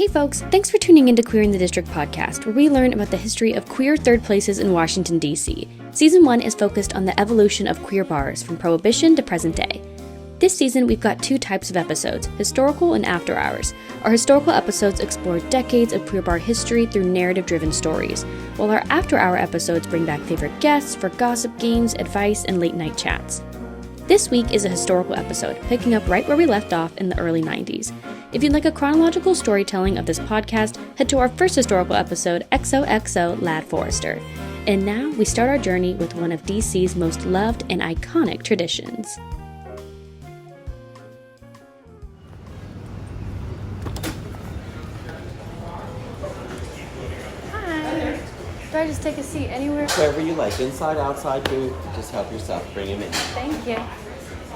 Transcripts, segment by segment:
Hey folks, thanks for tuning into Queer in the District podcast, where we learn about the history of queer third places in Washington, D.C. Season 1 is focused on the evolution of queer bars from Prohibition to present day. This season, we've got two types of episodes, historical and after hours. Our historical episodes explore decades of queer bar history through narrative-driven stories, while our after-hour episodes bring back favorite guests for gossip games, advice, and late-night chats. This week is a historical episode, picking up right where we left off in the early 90s. If you'd like a chronological storytelling of this podcast, head to our first historical episode, XOXO Lad Forrester. And now we start our journey with one of DC's most loved and iconic traditions. Hi. Do I just take a seat anywhere? Wherever you like, inside, outside, booth, just help yourself, bring him in. Thank you.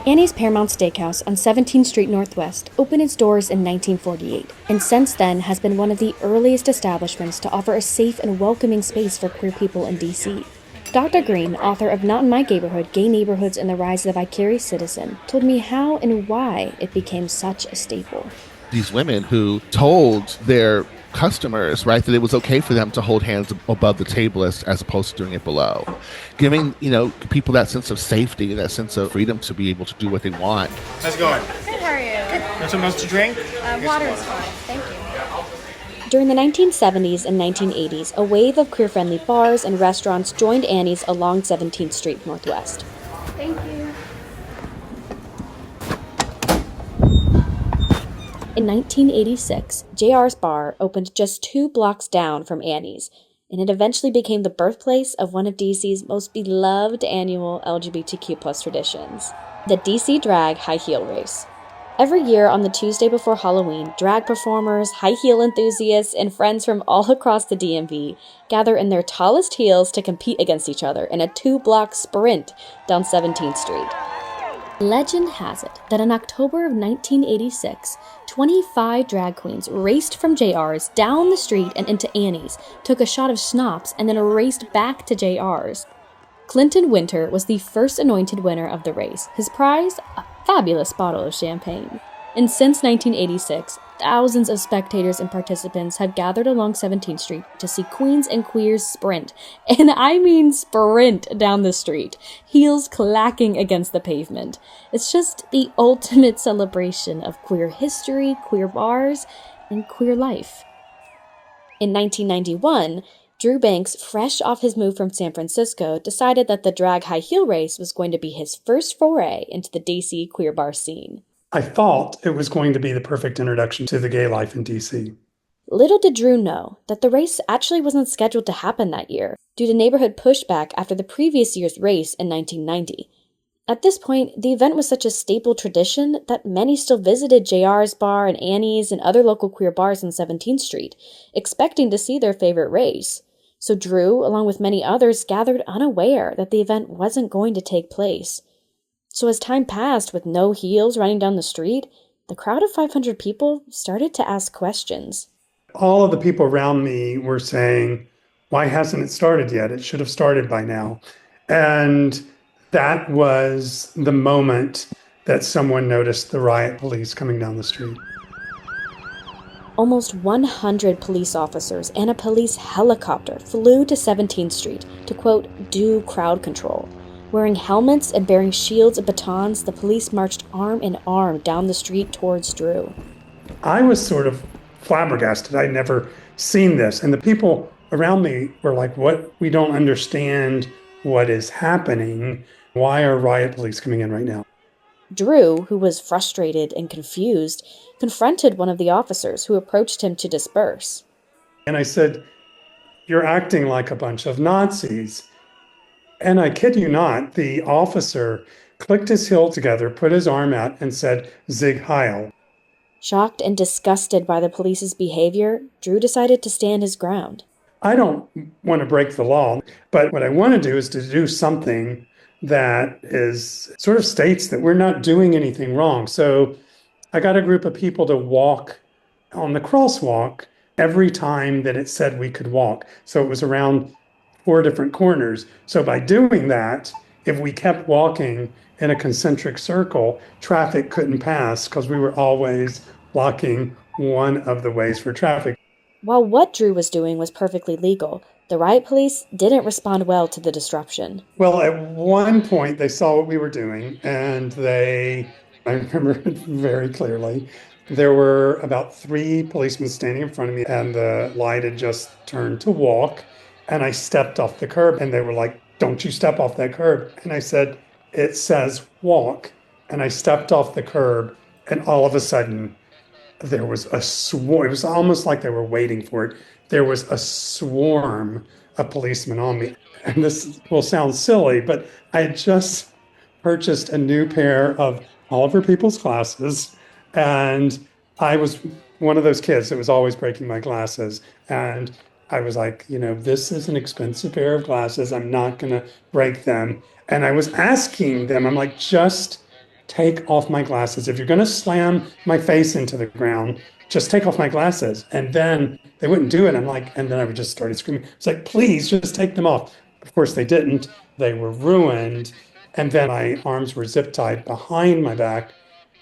Annie's Paramount Steakhouse on 17th Street Northwest opened its doors in 1948, and since then has been one of the earliest establishments to offer a safe and welcoming space for queer people in D.C. Dr. Green, author of Not in My Gayborhood, Gay Neighborhoods and the Rise of the Vicarious Citizen, told me how and why it became such a staple. These women who told their customers, right, that it was okay for them to hold hands above the table as opposed to doing it below, giving people that sense of safety, that sense of freedom to be able to do what they want. How's it going? Good, how are you? Want something else to drink? Water is fine, thank you. During the 1970s and 1980s, a wave of queer-friendly bars and restaurants joined Annie's along 17th Street Northwest. Thank you. In 1986, JR's Bar opened just 2 blocks down from Annie's, and it eventually became the birthplace of one of DC's most beloved annual LGBTQ+ traditions, the DC Drag High Heel Race. Every year on the Tuesday before Halloween, drag performers, high heel enthusiasts, and friends from all across the DMV gather in their tallest heels to compete against each other in a 2-block sprint down 17th Street. Legend has it that in October of 1986, 25 drag queens raced from JR's down the street and into Annie's, took a shot of schnapps, and then raced back to JR's. Clinton Winter was the first anointed winner of the race. His prize? A fabulous bottle of champagne. And since 1986, thousands of spectators and participants have gathered along 17th Street to see queens and queers sprint, and I mean sprint, down the street, heels clacking against the pavement. It's just the ultimate celebration of queer history, queer bars, and queer life. In 1991, Drew Banks, fresh off his move from San Francisco, decided that the drag high heel race was going to be his first foray into the DC queer bar scene. I thought it was going to be the perfect introduction to the gay life in DC. Little did Drew know that the race actually wasn't scheduled to happen that year, due to neighborhood pushback after the previous year's race in 1990. At this point, the event was such a staple tradition that many still visited JR's Bar and Annie's and other local queer bars on 17th Street, expecting to see their favorite race. So Drew, along with many others, gathered unaware that the event wasn't going to take place. So as time passed with no heels running down the street, the crowd of 500 people started to ask questions. All of the people around me were saying, why hasn't it started yet? It should have started by now. And that was the moment that someone noticed the riot police coming down the street. Almost 100 police officers and a police helicopter flew to 17th Street to, quote, do crowd control. Wearing helmets and bearing shields and batons, the police marched arm in arm down the street towards Drew. I was sort of flabbergasted. I'd never seen this. And the people around me were like, what? We don't understand what is happening. Why are riot police coming in right now? Drew, who was frustrated and confused, confronted one of the officers who approached him to disperse. And I said, you're acting like a bunch of Nazis. And I kid you not, the officer clicked his heel together, put his arm out, and said, Zig Heil. Shocked and disgusted by the police's behavior, Drew decided to stand his ground. I don't want to break the law, but what I want to do is to do something that is sort of states that we're not doing anything wrong. So I got a group of people to walk on the crosswalk every time that it said we could walk. So it was around 4 different corners. So by doing that, if we kept walking in a concentric circle, traffic couldn't pass because we were always blocking one of the ways for traffic. While what Drew was doing was perfectly legal, the riot police didn't respond well to the disruption. Well, at one point, they saw what we were doing, and I remember it very clearly. There were about 3 policemen standing in front of me, and the light had just turned to walk. And I stepped off the curb, and they were like, "Don't you step off that curb." And I said, "It says walk." And I stepped off the curb, and all of a sudden, there was a swarm. It was almost like they were waiting for it. There was a swarm of policemen on me. And this will sound silly, but I had just purchased a new pair of Oliver People's glasses. And I was one of those kids that was always breaking my glasses. And I was like, this is an expensive pair of glasses. I'm not going to break them. And I was asking them, I'm like, just take off my glasses. If you're going to slam my face into the ground, just take off my glasses. And then they wouldn't do it. And then I would just started screaming. It's like, please just take them off. Of course they didn't. They were ruined. And then my arms were zip tied behind my back.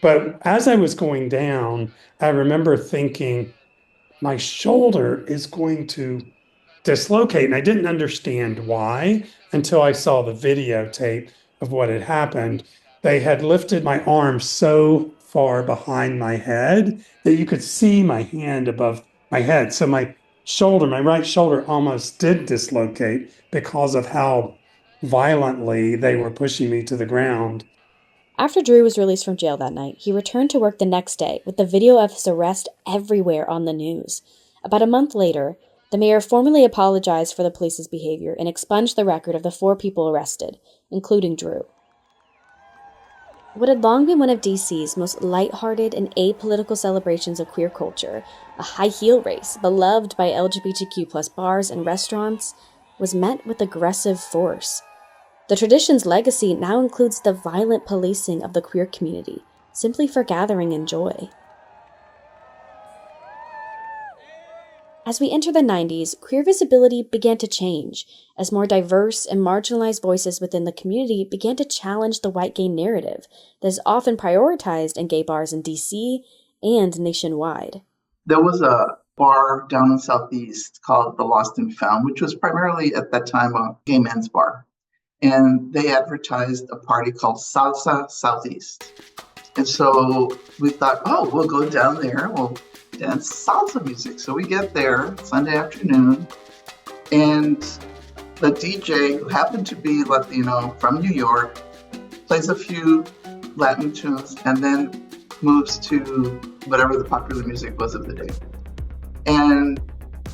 But as I was going down, I remember thinking, my shoulder is going to dislocate. And I didn't understand why until I saw the videotape of what had happened. They had lifted my arm so far behind my head that you could see my hand above my head. So my right shoulder almost did dislocate because of how violently they were pushing me to the ground. After Drew was released from jail that night, he returned to work the next day with the video of his arrest everywhere on the news. About a month later, the mayor formally apologized for the police's behavior and expunged the record of the 4 people arrested, including Drew. What had long been one of DC's most lighthearted and apolitical celebrations of queer culture, a high heel race beloved by LGBTQ+ bars and restaurants, was met with aggressive force. The tradition's legacy now includes the violent policing of the queer community, simply for gathering in joy. As we enter the 90s, queer visibility began to change, as more diverse and marginalized voices within the community began to challenge the white gay narrative that is often prioritized in gay bars in DC and nationwide. There was a bar down in Southeast called the Lost and Found, which was primarily at that time a gay men's bar. And they advertised a party called Salsa Southeast. And so we thought, we'll go down there, we'll dance salsa music. So we get there Sunday afternoon, and the DJ, who happened to be Latino from New York, plays a few Latin tunes and then moves to whatever the popular music was of the day. And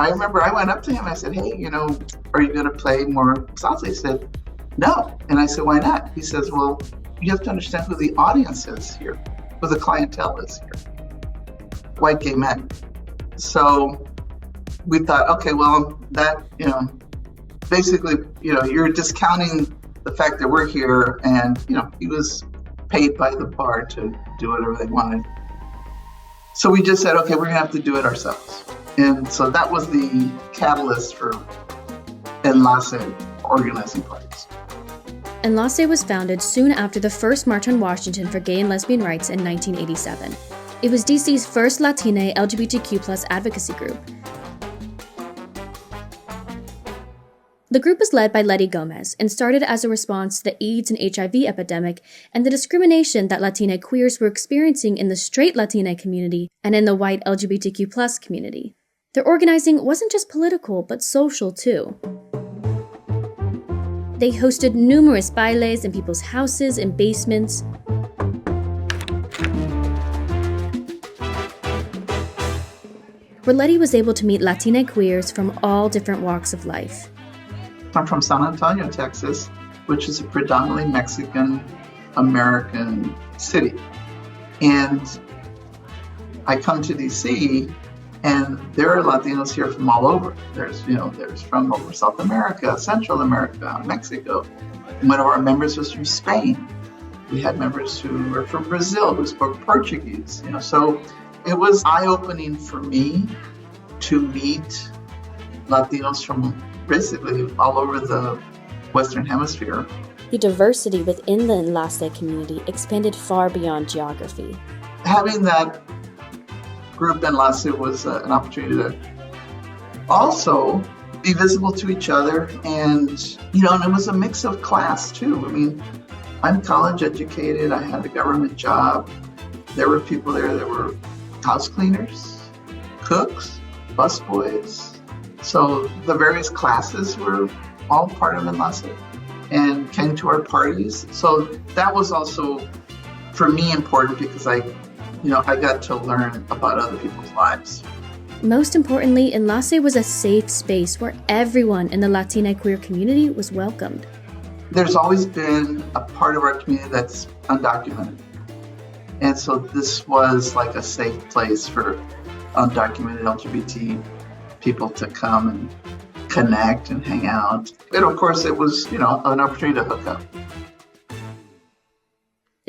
I remember I went up to him, I said, "Hey, are you going to play more salsa?" He said, "No." And I said, "Why not?" He says, "Well, you have to understand who the audience is here, who the clientele is here. White gay men." So we thought, okay, well, that, basically, you're discounting the fact that we're here. And, he was paid by the bar to do whatever they wanted. So we just said, okay, we're going to have to do it ourselves. And so that was the catalyst for Enlace organizing parties. Enlace was founded soon after the first March on Washington for gay and lesbian rights in 1987. It was DC's first Latina LGBTQ+ advocacy group. The group was led by Letty Gomez and started as a response to the AIDS and HIV epidemic and the discrimination that Latina queers were experiencing in the straight Latina community and in the white LGBTQ+ community. Their organizing wasn't just political, but social too. They hosted numerous bailes in people's houses and basements. Where Letty was able to meet Latina queers from all different walks of life. I'm from San Antonio, Texas, which is a predominantly Mexican-American city. And I come to DC, and there are Latinos here from all over. There's from over South America, Central America, Mexico. One of our members was from Spain. We had members who were from Brazil, who spoke Portuguese. So it was eye-opening for me to meet Latinos from basically all over the Western Hemisphere. The diversity within the Enlace community expanded far beyond geography. Having that group in La Su was an opportunity to also be visible to each other. And, and it was a mix of class too. I mean, I'm college educated. I had a government job. There were people there that were house cleaners, cooks, busboys. So the various classes were all part of Enlace and came to our parties. So that was also, for me, important because I got to learn about other people's lives. Most importantly, Enlace was a safe space where everyone in the Latina queer community was welcomed. There's always been a part of our community that's undocumented. And so this was like a safe place for undocumented LGBT people to come and connect and hang out. And of course, it was, an opportunity to hook up.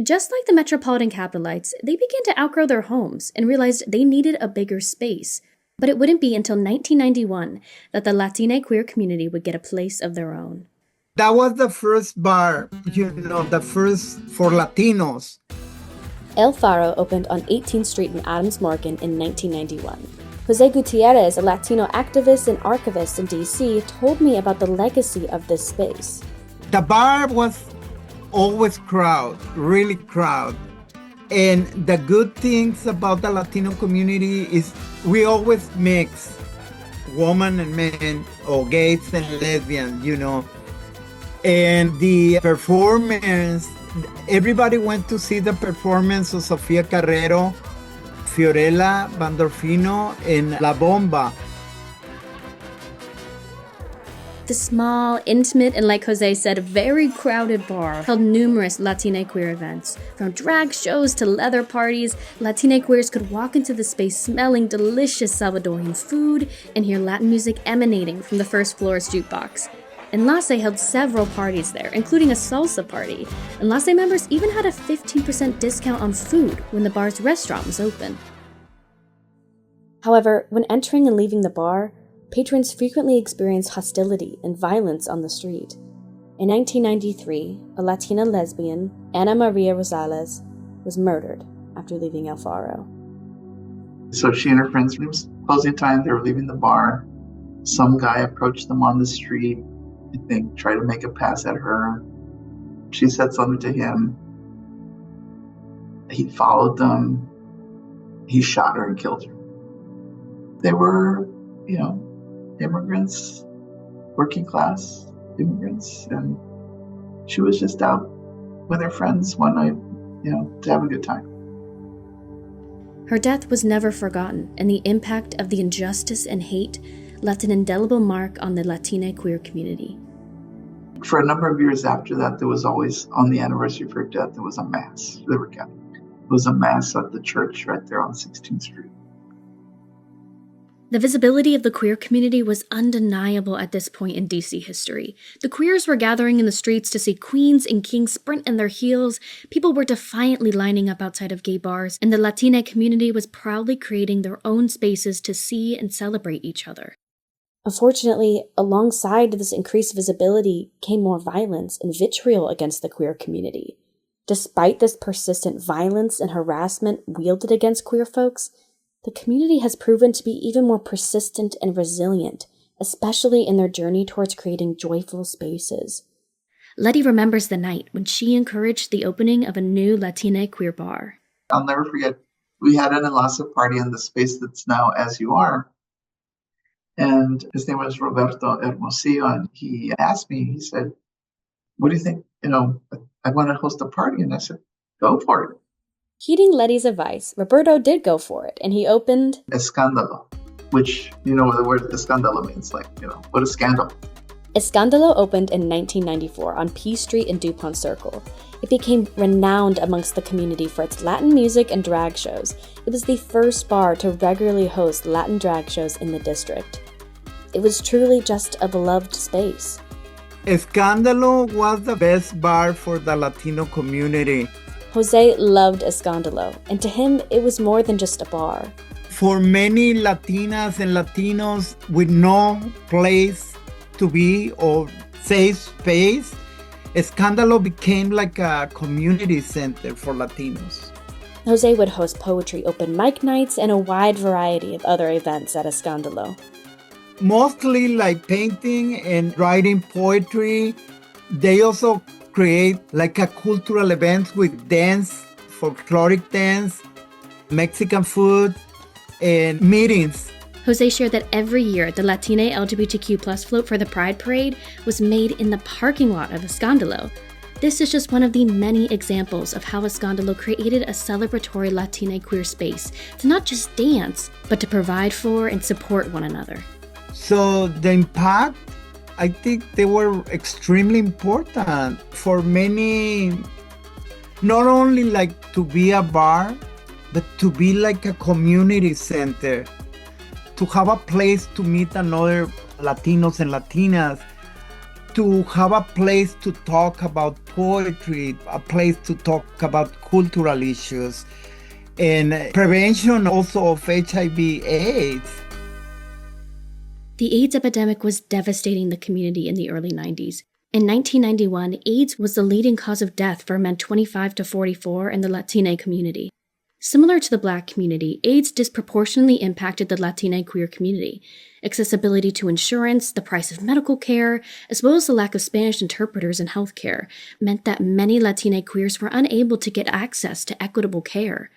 Just like the metropolitan capitalites, they began to outgrow their homes and realized they needed a bigger space. But it wouldn't be until 1991 that the Latina queer community would get a place of their own. That was the first bar, the first for Latinos. El Faro opened on 18th Street in Adams Morgan in 1991. Jose Gutierrez, a Latino activist and archivist in D.C., told me about the legacy of this space. The bar was always really crowded. And the good things about the Latino community is we always mix women and men, or gays and lesbians, And the performance, everybody went to see the performance of Sofia Carrero, Fiorella Bandolfino, and La Bomba. The small, intimate, and like Jose said, very crowded bar held numerous Latina queer events. From drag shows to leather parties, Latina queers could walk into the space smelling delicious Salvadorian food and hear Latin music emanating from the first floor's jukebox. Enlace held several parties there, including a salsa party. Enlace members even had a 15% discount on food when the bar's restaurant was open. However, when entering and leaving the bar, patrons frequently experienced hostility and violence on the street. In 1993, a Latina lesbian, Ana Maria Rosales, was murdered after leaving El Faro. So she and her friends, it was closing time, they were leaving the bar. Some guy approached them on the street, I think, tried to make a pass at her. She said something to him. He followed them. He shot her and killed her. They were, immigrants, working class immigrants, and she was just out with her friends one night, to have a good time. Her death was never forgotten, and the impact of the injustice and hate left an indelible mark on the Latina queer community. For a number of years after that, there was always, on the anniversary of her death, there was a mass. They were Catholic. It was a mass at the church right there on 16th Street. The visibility of the queer community was undeniable at this point in DC history. The queers were gathering in the streets to see queens and kings sprint in their heels, people were defiantly lining up outside of gay bars, and the Latina community was proudly creating their own spaces to see and celebrate each other. Unfortunately, alongside this increased visibility came more violence and vitriol against the queer community. Despite this persistent violence and harassment wielded against queer folks, the community has proven to be even more persistent and resilient, especially in their journey towards creating joyful spaces. Letty remembers the night when she encouraged the opening of a new Latina queer bar. I'll never forget, we had an Enlace party in the space that's now As You Are. And his name was Roberto Hermosillo, and he asked me, he said, what do you think? I want to host a party. And I said, go for it. Heeding Letty's advice, Roberto did go for it, and he opened Escándalo, which, what the word escándalo means, what a scandal. Escándalo opened in 1994 on P Street in DuPont Circle. It became renowned amongst the community for its Latin music and drag shows. It was the first bar to regularly host Latin drag shows in the district. It was truly just a beloved space. Escándalo was the best bar for the Latino community. Jose loved Escándalo, and to him, it was more than just a bar. For many Latinas and Latinos with no place to be or safe space, Escándalo became like a community center for Latinos. Jose would host poetry open mic nights and a wide variety of other events at Escándalo. Mostly like painting and writing poetry. They also create like a cultural events with dance, folkloric dance, Mexican food, and meetings. Jose shared that every year the Latina LGBTQ+ float for the Pride Parade was made in the parking lot of Escándalo. This is just one of the many examples of how Escándalo created a celebratory Latina queer space to not just dance, but to provide for and support one another. So the impact, I think they were extremely important for many, not only like to be a bar, but to be like a community center, to have a place to meet another Latinos and Latinas, to have a place to talk about poetry, a place to talk about cultural issues, and prevention also of HIV/AIDS. The AIDS epidemic was devastating the community in the early 90s. In 1991, AIDS was the leading cause of death for men 25 to 44 in the Latina community. Similar to the Black community, AIDS disproportionately impacted the Latina queer community. Accessibility to insurance, the price of medical care, as well as the lack of Spanish interpreters in healthcare, meant that many Latina queers were unable to get access to equitable care.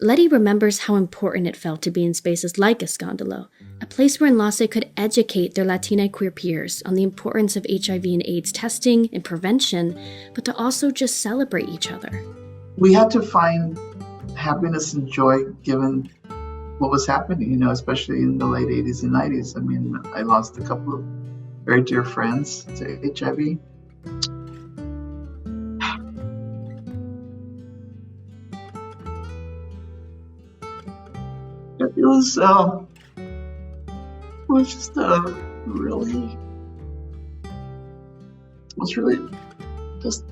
Letty remembers how important it felt to be in spaces like Escándalo, a place where Enlace could educate their Latina queer peers on the importance of HIV and AIDS testing and prevention, but to also just celebrate each other. We had to find happiness and joy given what was happening, especially in the late 80s and 90s. I mean, I lost a couple of very dear friends to HIV. It was just really just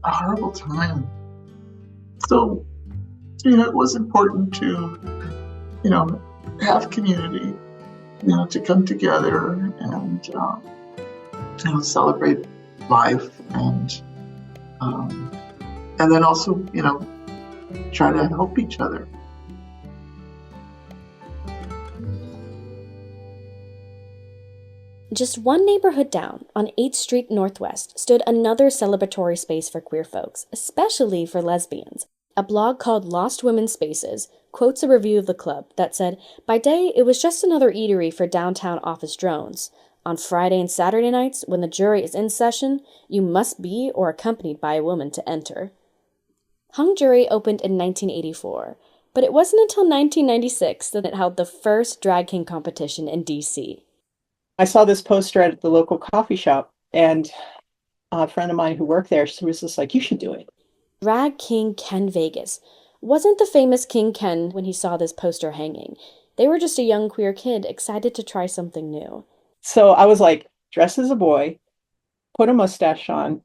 a horrible time. So, it was important to, have community, to come together and, celebrate life and then also, try to help each other. Just one neighborhood down, on 8th Street Northwest, stood another celebratory space for queer folks, especially for lesbians. A blog called Lost Women's Spaces quotes a review of the club that said, "By day, it was just another eatery for downtown office drones. On Friday and Saturday nights, when the jury is in session, you must be or accompanied by a woman to enter." Hung Jury opened in 1984, but it wasn't until 1996 that it held the first drag king competition in D.C. I saw this poster at the local coffee shop, and a friend of mine who worked there, she was just like, "You should do it." Drag king Ken Vegas wasn't the famous King Ken when he saw this poster hanging. They were just a young queer kid excited to try something new. So I was like, dress as a boy, put a mustache on,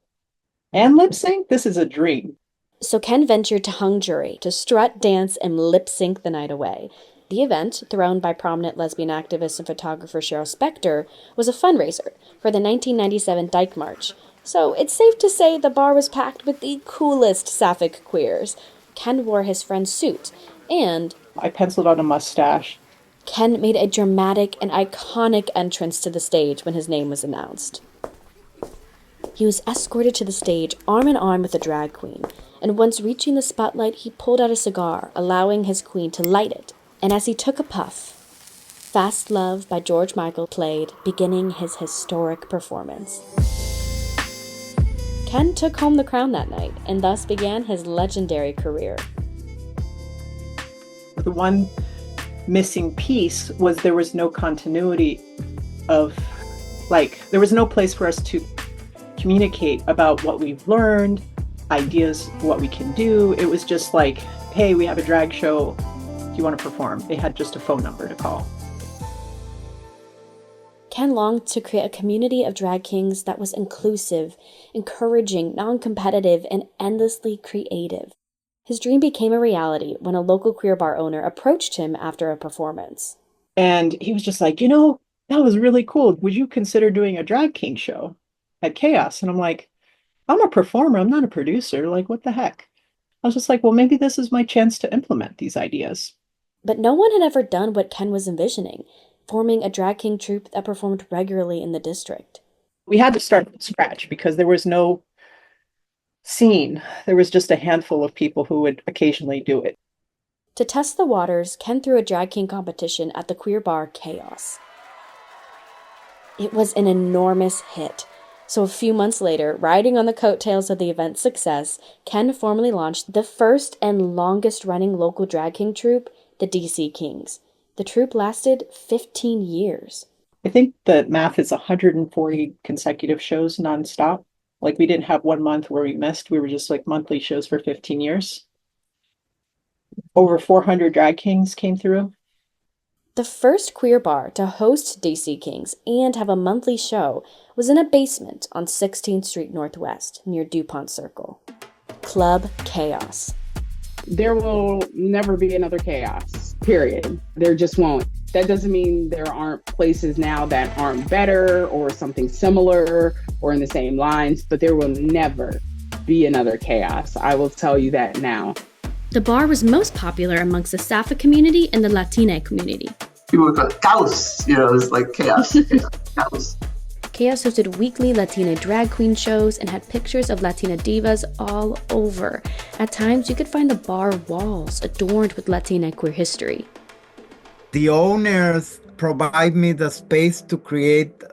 and lip sync? This is a dream. So Ken ventured to Hung Jury to strut, dance, and lip sync the night away. The event, thrown by prominent lesbian activist and photographer Cheryl Spector, was a fundraiser for the 1997 Dyke March. So it's safe to say the bar was packed with the coolest sapphic queers. Ken wore his friend's suit, and I penciled on a mustache. Ken made a dramatic and iconic entrance to the stage when his name was announced. He was escorted to the stage arm in arm with a drag queen, and once reaching the spotlight, he pulled out a cigar, allowing his queen to light it. And as he took a puff, Fast Love by George Michael played, beginning his historic performance. Ken took home the crown that night, and thus began his legendary career. The one missing piece was there was no continuity of, there was no place for us to communicate about what we've learned, ideas, what we can do. It was just like, hey, we have a drag show. Do you want to perform? They had just a phone number to call. Ken longed to create a community of drag kings that was inclusive, encouraging, non-competitive, and endlessly creative. His dream became a reality when a local queer bar owner approached him after a performance. And he was just like, that was really cool. Would you consider doing a drag king show at Chaos? And I'm like, I'm a performer. I'm not a producer. Like, what the heck? I was just like, well, maybe this is my chance to implement these ideas. But no one had ever done what Ken was envisioning, forming a drag king troupe that performed regularly in the district. We had to start from scratch because there was no scene. There was just a handful of people who would occasionally do it. To test the waters, Ken threw a drag king competition at the queer bar Chaos. It was an enormous hit. So a few months later, riding on the coattails of the event's success, Ken formally launched the first and longest-running local drag king troupe, the DC Kings. The troupe lasted 15 years. I think the math is 140 consecutive shows nonstop. Like, we didn't have 1 month where we missed. We were just like monthly shows for 15 years. Over 400 drag kings came through. The first queer bar to host DC Kings and have a monthly show was in a basement on 16th Street Northwest near DuPont Circle. Club Chaos. There will never be another Chaos, period. There just won't. That doesn't mean there aren't places now that aren't better or something similar or in the same lines, but there will never be another Chaos. I will tell you that now. The bar was most popular amongst the Safa community and the Latina community. People would go, Chaos, it's like chaos. Chaos. Chaos hosted weekly Latina drag queen shows and had pictures of Latina divas all over. At times, you could find the bar walls adorned with Latina queer history. The owners provide me the space to create,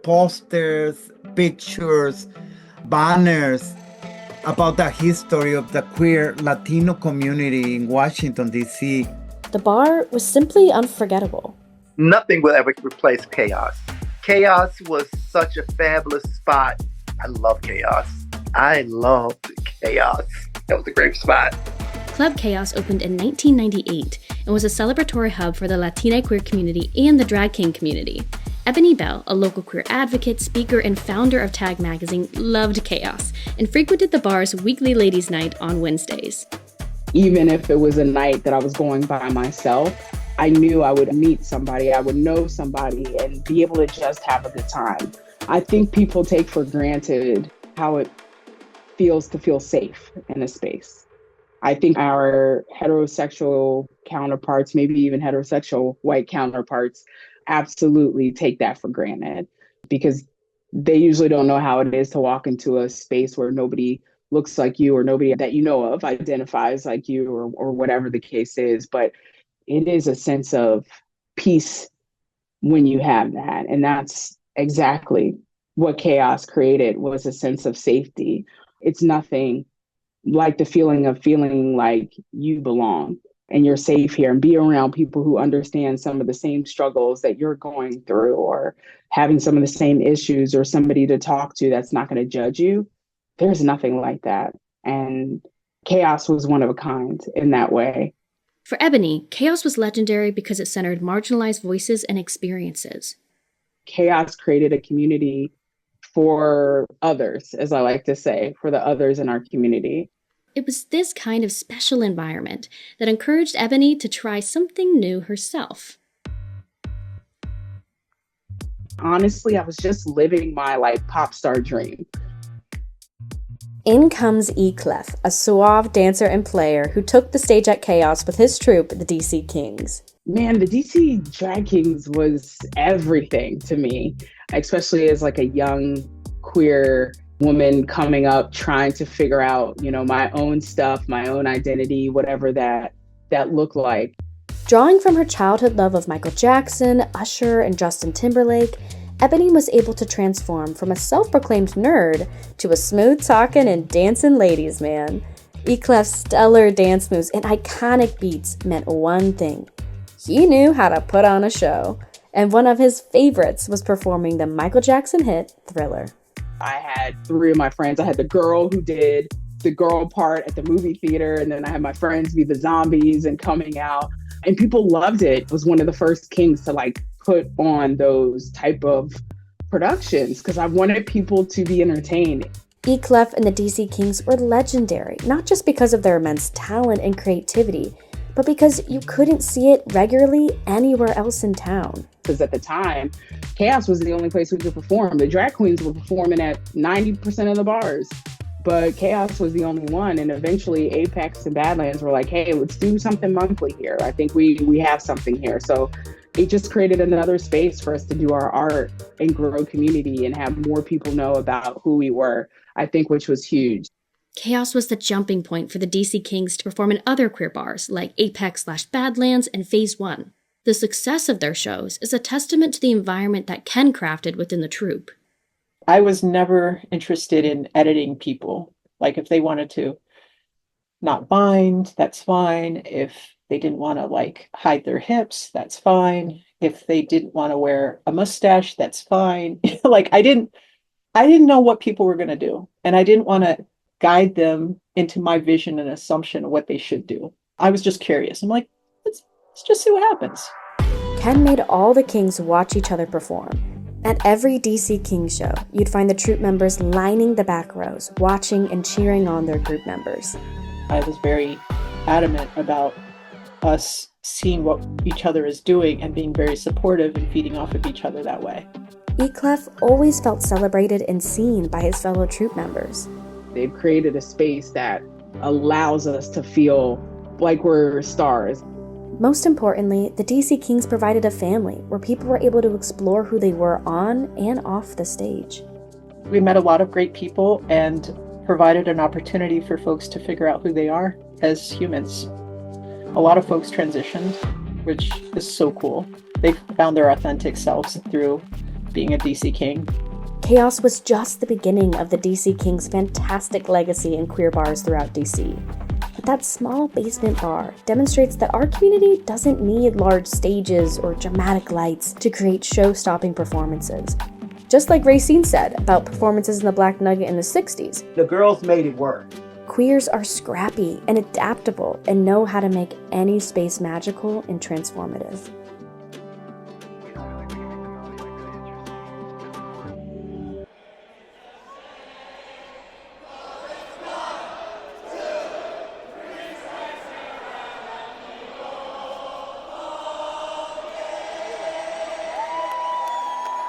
posters, pictures, banners about the history of the queer Latino community in Washington, D.C. The bar was simply unforgettable. Nothing will ever replace Chaos. Chaos was such a fabulous spot. I love Chaos. I loved Chaos. That was a great spot. Club Chaos opened in 1998 and was a celebratory hub for the Latina queer community and the drag king community. Ebony Bell, a local queer advocate, speaker, and founder of Tag Magazine, loved Chaos and frequented the bar's weekly ladies' night on Wednesdays. Even if it was a night that I was going by myself, I knew I would meet somebody, I would know somebody, and be able to just have a good time. I think people take for granted how it feels to feel safe in a space. I think our heterosexual counterparts, maybe even heterosexual white counterparts, absolutely take that for granted because they usually don't know how it is to walk into a space where nobody looks like you or nobody that you know of identifies like you or whatever the case is. But it is a sense of peace when you have that. And that's exactly what Chaos created, was a sense of safety. It's nothing like the feeling of feeling like you belong and you're safe here and be around people who understand some of the same struggles that you're going through or having some of the same issues or somebody to talk to that's not going to judge you. There's nothing like that. And Chaos was one of a kind in that way. For Ebony, Chaos was legendary because it centered marginalized voices and experiences. Chaos created a community for others, as I like to say, for the others in our community. It was this kind of special environment that encouraged Ebony to try something new herself. Honestly, I was just living my pop star dream. In comes E. Clef, a suave dancer and player who took the stage at Chaos with his troupe, the DC Kings. Man, the DC Drag Kings was everything to me, especially as a young queer woman coming up, trying to figure out, my own stuff, my own identity, whatever that looked like. Drawing from her childhood love of Michael Jackson, Usher, and Justin Timberlake, Ebony was able to transform from a self-proclaimed nerd to a smooth-talking and dancing ladies' man. E. Clef's stellar dance moves and iconic beats meant one thing. He knew how to put on a show, and one of his favorites was performing the Michael Jackson hit, Thriller. I had 3 of my friends. I had the girl who did the girl part at the movie theater, and then I had my friends be the zombies and coming out. And people loved it. It was one of the first Kings to put on those type of productions because I wanted people to be entertained. E. Clef and the DC Kings were legendary, not just because of their immense talent and creativity, but because you couldn't see it regularly anywhere else in town. Because at the time, Chaos was the only place we could perform. The drag queens were performing at 90% of the bars. but Chaos was the only one. And eventually Apex and Badlands were like, hey, let's do something monthly here. I think we have something here. So it just created another space for us to do our art and grow community and have more people know about who we were, I think, which was huge. Chaos was the jumping point for the DC Kings to perform in other queer bars like Apex/Badlands and Phase 1. The success of their shows is a testament to the environment that Ken crafted within the troupe. I was never interested in editing people. Like if they wanted to not bind, that's fine. If they didn't want to like hide their hips, that's fine. If they didn't want to wear a mustache, that's fine. Like I didn't know what people were going to do, and I didn't want to guide them into my vision and assumption of what they should do. I was just curious. I'm like, let's just see what happens. Ken made all the Kings watch each other perform. At every DC King show, you'd find the troupe members lining the back rows, watching and cheering on their group members. I was very adamant about us seeing what each other is doing and being very supportive and feeding off of each other that way. Eclef always felt celebrated and seen by his fellow troupe members. They've created a space that allows us to feel like we're stars. Most importantly, the DC Kings provided a family where people were able to explore who they were on and off the stage. We met a lot of great people and provided an opportunity for folks to figure out who they are as humans. A lot of folks transitioned, which is so cool. They found their authentic selves through being a DC King. Chaos was just the beginning of the DC Kings' fantastic legacy in queer bars throughout DC. But that small basement bar demonstrates that our community doesn't need large stages or dramatic lights to create show-stopping performances. Just like Racine said about performances in the Black Nugget in the 60s. The girls made it work. Queers are scrappy and adaptable and know how to make any space magical and transformative.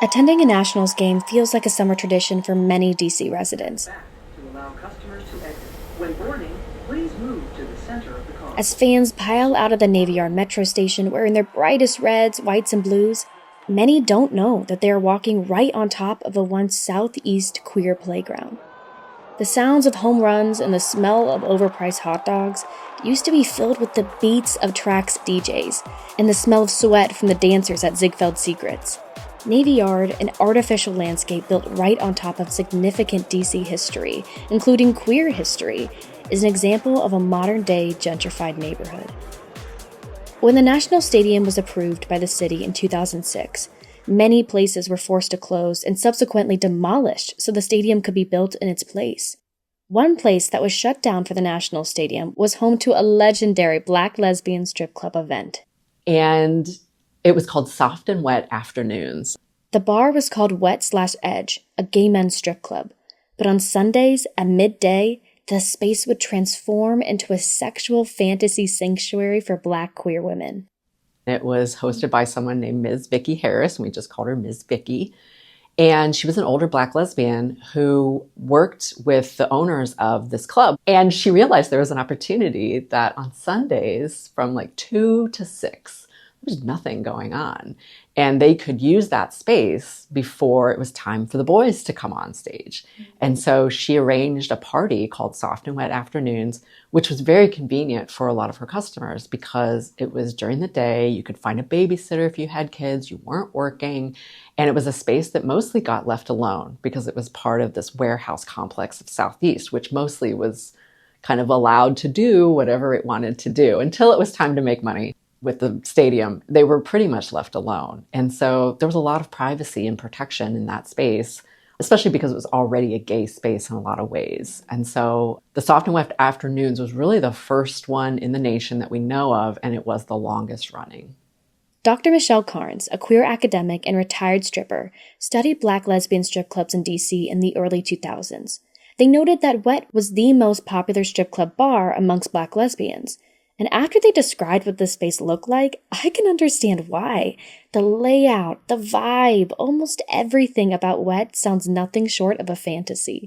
Attending a Nationals game feels like a summer tradition for many DC residents. As fans pile out of the Navy Yard Metro Station wearing their brightest reds, whites, and blues, many don't know that they are walking right on top of a once Southeast queer playground. The sounds of home runs and the smell of overpriced hot dogs used to be filled with the beats of tracks DJs and the smell of sweat from the dancers at Ziegfeld Secrets. Navy Yard, an artificial landscape built right on top of significant DC history, including queer history, is an example of a modern-day gentrified neighborhood. When the National Stadium was approved by the city in 2006, many places were forced to close and subsequently demolished so the stadium could be built in its place. One place that was shut down for the National Stadium was home to a legendary Black lesbian strip club event. And it was called Soft and Wet Afternoons. The bar was called Wet/Edge, a gay men's strip club. But on Sundays at midday, the space would transform into a sexual fantasy sanctuary for Black queer women. It was hosted by someone named Ms. Vicky Harris, and we just called her Ms. Vicky. And she was an older Black lesbian who worked with the owners of this club. And she realized there was an opportunity that on Sundays from like 2 to 6, there's nothing going on. And they could use that space before it was time for the boys to come on stage. And so she arranged a party called Soft and Wet Afternoons, which was very convenient for a lot of her customers because it was during the day. You could find a babysitter if you had kids, you weren't working. And it was a space that mostly got left alone because it was part of this warehouse complex of Southeast, which mostly was kind of allowed to do whatever it wanted to do until it was time to make money. With the stadium, they were pretty much left alone. And so there was a lot of privacy and protection in that space, especially because it was already a gay space in a lot of ways. And so the Soft and Wet Afternoons was really the first one in the nation that we know of, and it was the longest running. Dr. Michelle Carnes, a queer academic and retired stripper, studied Black lesbian strip clubs in DC in the early 2000s. They noted that Wet was the most popular strip club bar amongst Black lesbians. And after they described what the space looked like, I can understand why. The layout, the vibe, almost everything about Wet sounds nothing short of a fantasy.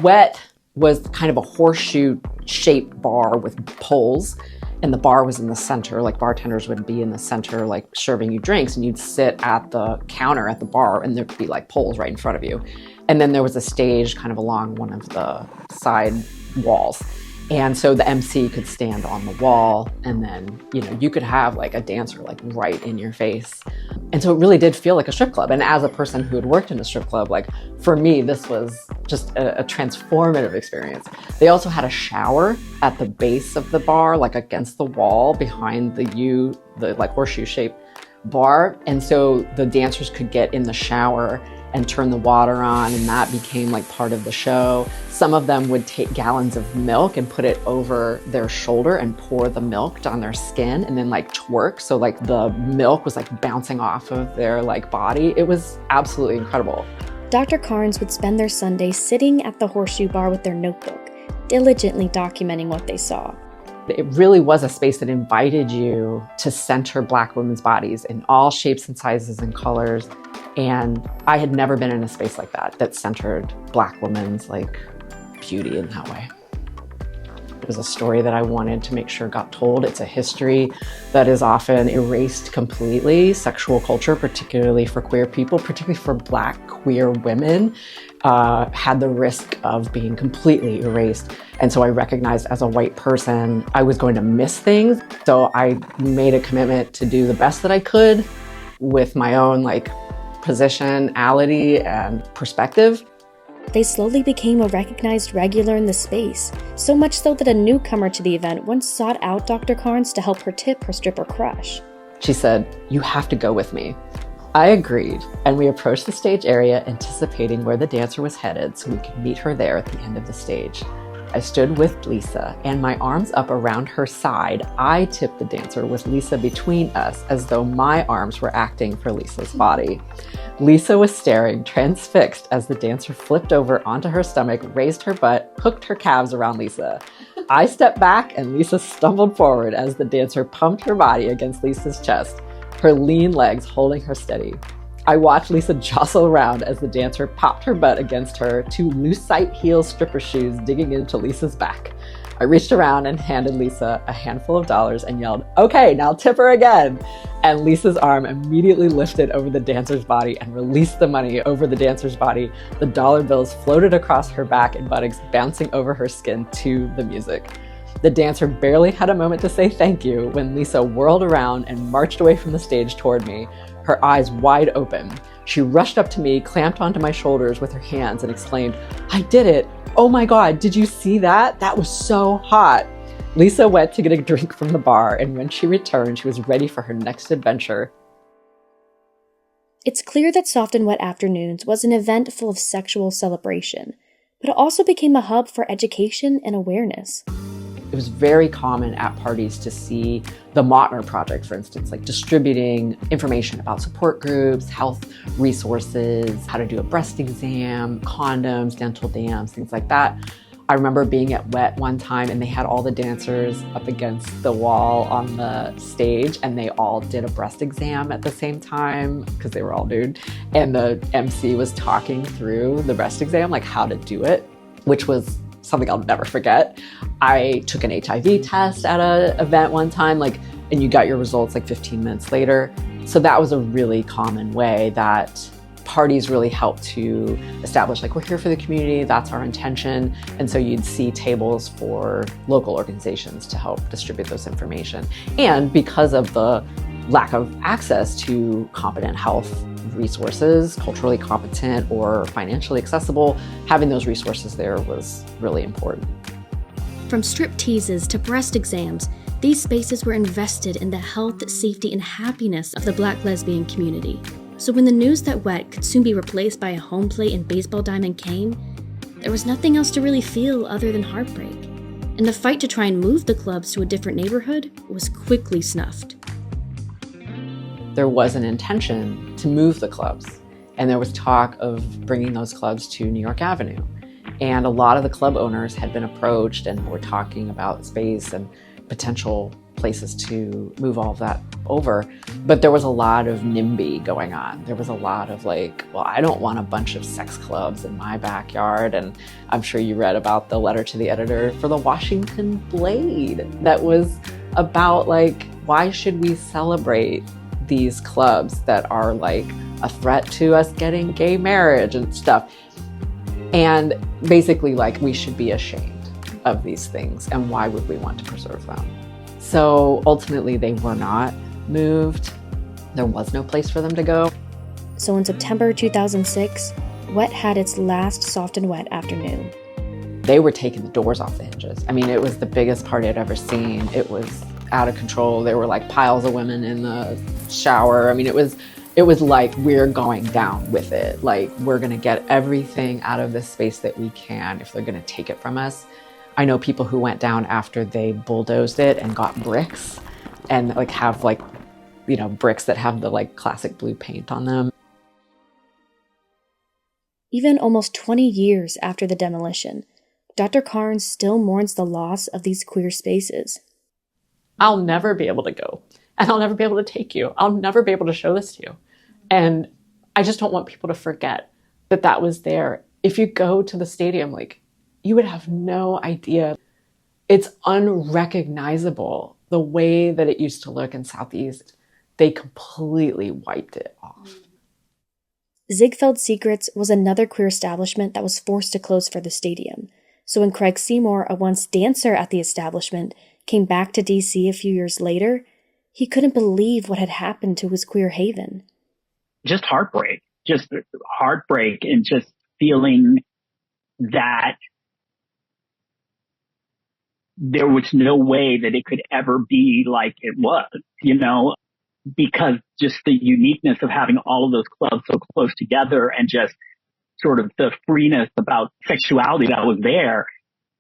Wet was kind of a horseshoe shaped bar with poles, and the bar was in the center. Like bartenders would be in the center, like serving you drinks, and you'd sit at the counter at the bar, and there'd be like poles right in front of you. And then there was a stage kind of along one of the side walls. And so the MC could stand on the wall, and then, you could have like a dancer like right in your face. And so it really did feel like a strip club. And as a person who had worked in a strip club, like for me, this was just a transformative experience. They also had a shower at the base of the bar, like against the wall behind the like horseshoe shaped bar. And so the dancers could get in the shower and turn the water on, and that became like part of the show. Some of them would take gallons of milk and put it over their shoulder and pour the milk down their skin and then like twerk. So like the milk was like bouncing off of their like body. It was absolutely incredible. Dr. Carnes would spend their Sundays sitting at the horseshoe bar with their notebook, diligently documenting what they saw. It really was a space that invited you to center Black women's bodies in all shapes and sizes and colors. And I had never been in a space like that centered Black women's like beauty in that way. It was a story that I wanted to make sure got told. It's a history that is often erased completely. Sexual culture, particularly for queer people, particularly for Black queer women, had the risk of being completely erased. And so I recognized as a white person, I was going to miss things. So I made a commitment to do the best that I could with my own like positionality and perspective. They slowly became a recognized regular in the space, so much so that a newcomer to the event once sought out Dr. Carnes to help her tip her stripper crush. She said, "You have to go with me." I agreed, and we approached the stage area anticipating where the dancer was headed so we could meet her there at the end of the stage. I stood with Lisa, and my arms up around her side, I tipped the dancer with Lisa between us as though my arms were acting for Lisa's body. Lisa was staring, transfixed, as the dancer flipped over onto her stomach, raised her butt, hooked her calves around Lisa. I stepped back, and Lisa stumbled forward as the dancer pumped her body against Lisa's chest, her lean legs holding her steady. I watched Lisa jostle around as the dancer popped her butt against her two lucite heel stripper shoes digging into Lisa's back. I reached around and handed Lisa a handful of dollars and yelled, "Okay, now tip her again." And Lisa's arm immediately lifted over the dancer's body and released the money over the dancer's body. The dollar bills floated across her back and buttocks, bouncing over her skin to the music. The dancer barely had a moment to say thank you when Lisa whirled around and marched away from the stage toward me, her eyes wide open. She rushed up to me, clamped onto my shoulders with her hands and exclaimed, "I did it! Oh my God, did you see that? That was so hot." Lisa went to get a drink from the bar, and when she returned, she was ready for her next adventure. It's clear that Soft and Wet Afternoons was an event full of sexual celebration, but it also became a hub for education and awareness. It was very common at parties to see the Motner Project, for instance, like distributing information about support groups, health resources, how to do a breast exam, condoms, dental dams, things like that. I remember being at Wet one time and they had all the dancers up against the wall on the stage and they all did a breast exam at the same time because they were all nude. And the MC was talking through the breast exam, like how to do it, which was something I'll never forget. I took an HIV test at an event one time, and you got your results 15 minutes later. So that was a really common way that parties really help to establish, we're here for the community, that's our intention. And so you'd see tables for local organizations to help distribute those information. And because of the lack of access to competent health resources, culturally competent or financially accessible, having those resources there was really important. From strip teases to breast exams, these spaces were invested in the health, safety, and happiness of the Black lesbian community. So when the news that Wet could soon be replaced by a home plate and baseball diamond came, there was nothing else to really feel other than heartbreak. And the fight to try and move the clubs to a different neighborhood was quickly snuffed. There was an intention to move the clubs, and there was talk of bringing those clubs to New York Avenue. And a lot of the club owners had been approached and were talking about space and potential places to move all of that over. But there was a lot of NIMBY going on. There was a lot of like, well, I don't want a bunch of sex clubs in my backyard. And I'm sure you read about the letter to the editor for the Washington Blade that was about like, why should we celebrate these clubs that are like a threat to us getting gay marriage and stuff? And basically like, we should be ashamed of these things, and why would we want to preserve them? So ultimately they were not moved. There was no place for them to go. So in September 2006, Wet had its last soft and wet afternoon. They were taking the doors off the hinges. I mean, it was the biggest party I'd ever seen. It was out of control. There were like piles of women in the shower. I mean, it was like, we're going down with it. Like, we're gonna get everything out of this space that we can if they're gonna take it from us. I know people who went down after they bulldozed it and got bricks and like have like, you know, bricks that have the like classic blue paint on them. Even almost 20 years after the demolition, Dr. Carnes still mourns the loss of these queer spaces. I'll never be able to go, and I'll never be able to take you. I'll never be able to show this to you. And I just don't want people to forget that that was there. If you go to the stadium, like, you would have no idea. It's unrecognizable the way that it used to look in Southeast. They completely wiped it off. Ziegfeld Secrets was another queer establishment that was forced to close for the stadium. So when Craig Seymour, a once dancer at the establishment, came back to DC a few years later, he couldn't believe what had happened to his queer haven. Just heartbreak and just feeling that there was no way that it could ever be like it was, you know, because just the uniqueness of having all of those clubs so close together and just sort of the freeness about sexuality that was there,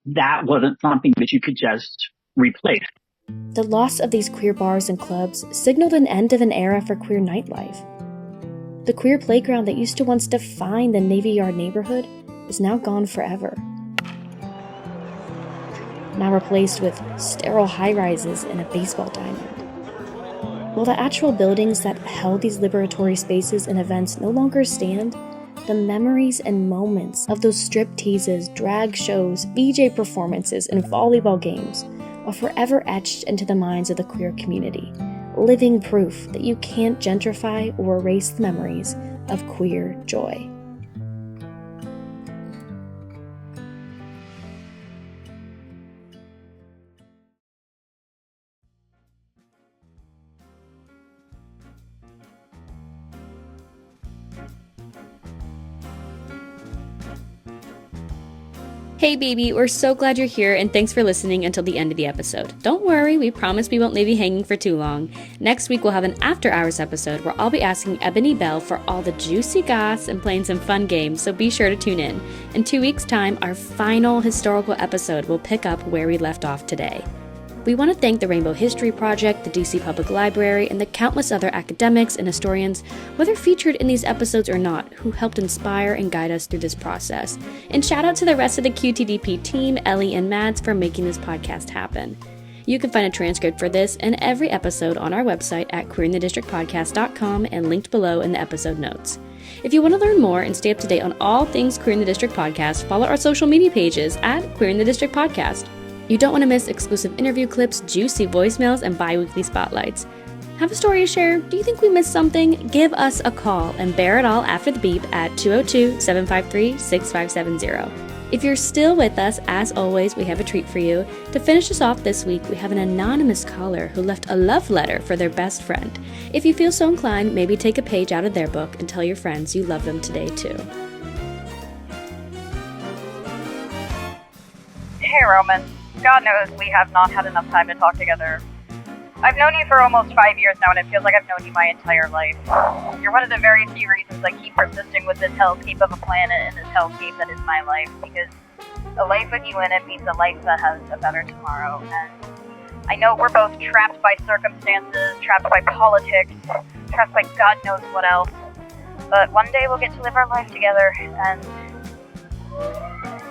that wasn't something that you could just replace. The loss of these queer bars and clubs signaled an end of an era for queer nightlife. The queer playground that used to once define the Navy Yard neighborhood is now gone forever. Now replaced with sterile high-rises and a baseball diamond. While the actual buildings that held these liberatory spaces and events no longer stand, the memories and moments of those strip teases, drag shows, VJ performances, and volleyball games are forever etched into the minds of the queer community, living proof that you can't gentrify or erase the memories of queer joy. Hey baby, we're so glad you're here and thanks for listening until the end of the episode. Don't worry, we promise we won't leave you hanging for too long. Next week we'll have an after hours episode where I'll be asking Ebony Bell for all the juicy goss and playing some fun games, so be sure to tune in. In 2 weeks' time, our final historical episode will pick up where we left off today. We want to thank the Rainbow History Project, the DC Public Library, and the countless other academics and historians, whether featured in these episodes or not, who helped inspire and guide us through this process. And shout out to the rest of the QTDP team, Ellie and Mads, for making this podcast happen. You can find a transcript for this and every episode on our website at queerinthedistrictpodcast.com and linked below in the episode notes. If you want to learn more and stay up to date on all things Queer in the District Podcast, follow our social media pages at Queer in the District Podcast. You don't want to miss exclusive interview clips, juicy voicemails, and bi-weekly spotlights. Have a story to share? Do you think we missed something? Give us a call and bear it all after the beep at 202-753-6570. If you're still with us, as always, we have a treat for you. To finish us off this week, we have an anonymous caller who left a love letter for their best friend. If you feel so inclined, maybe take a page out of their book and tell your friends you love them today, too. Hey, Roman. God knows we have not had enough time to talk together. I've known you for almost 5 years now, and it feels like I've known you my entire life. You're one of the very few reasons I keep persisting with this hellscape of a planet and this hellscape that is my life, because a life with you in it means a life that has a better tomorrow. And I know we're both trapped by circumstances, trapped by politics, trapped by God knows what else, but one day we'll get to live our life together, and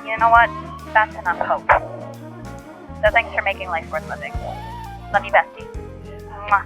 you know what? That's enough hope. So thanks for making life worth living. Love you, bestie. Mwah.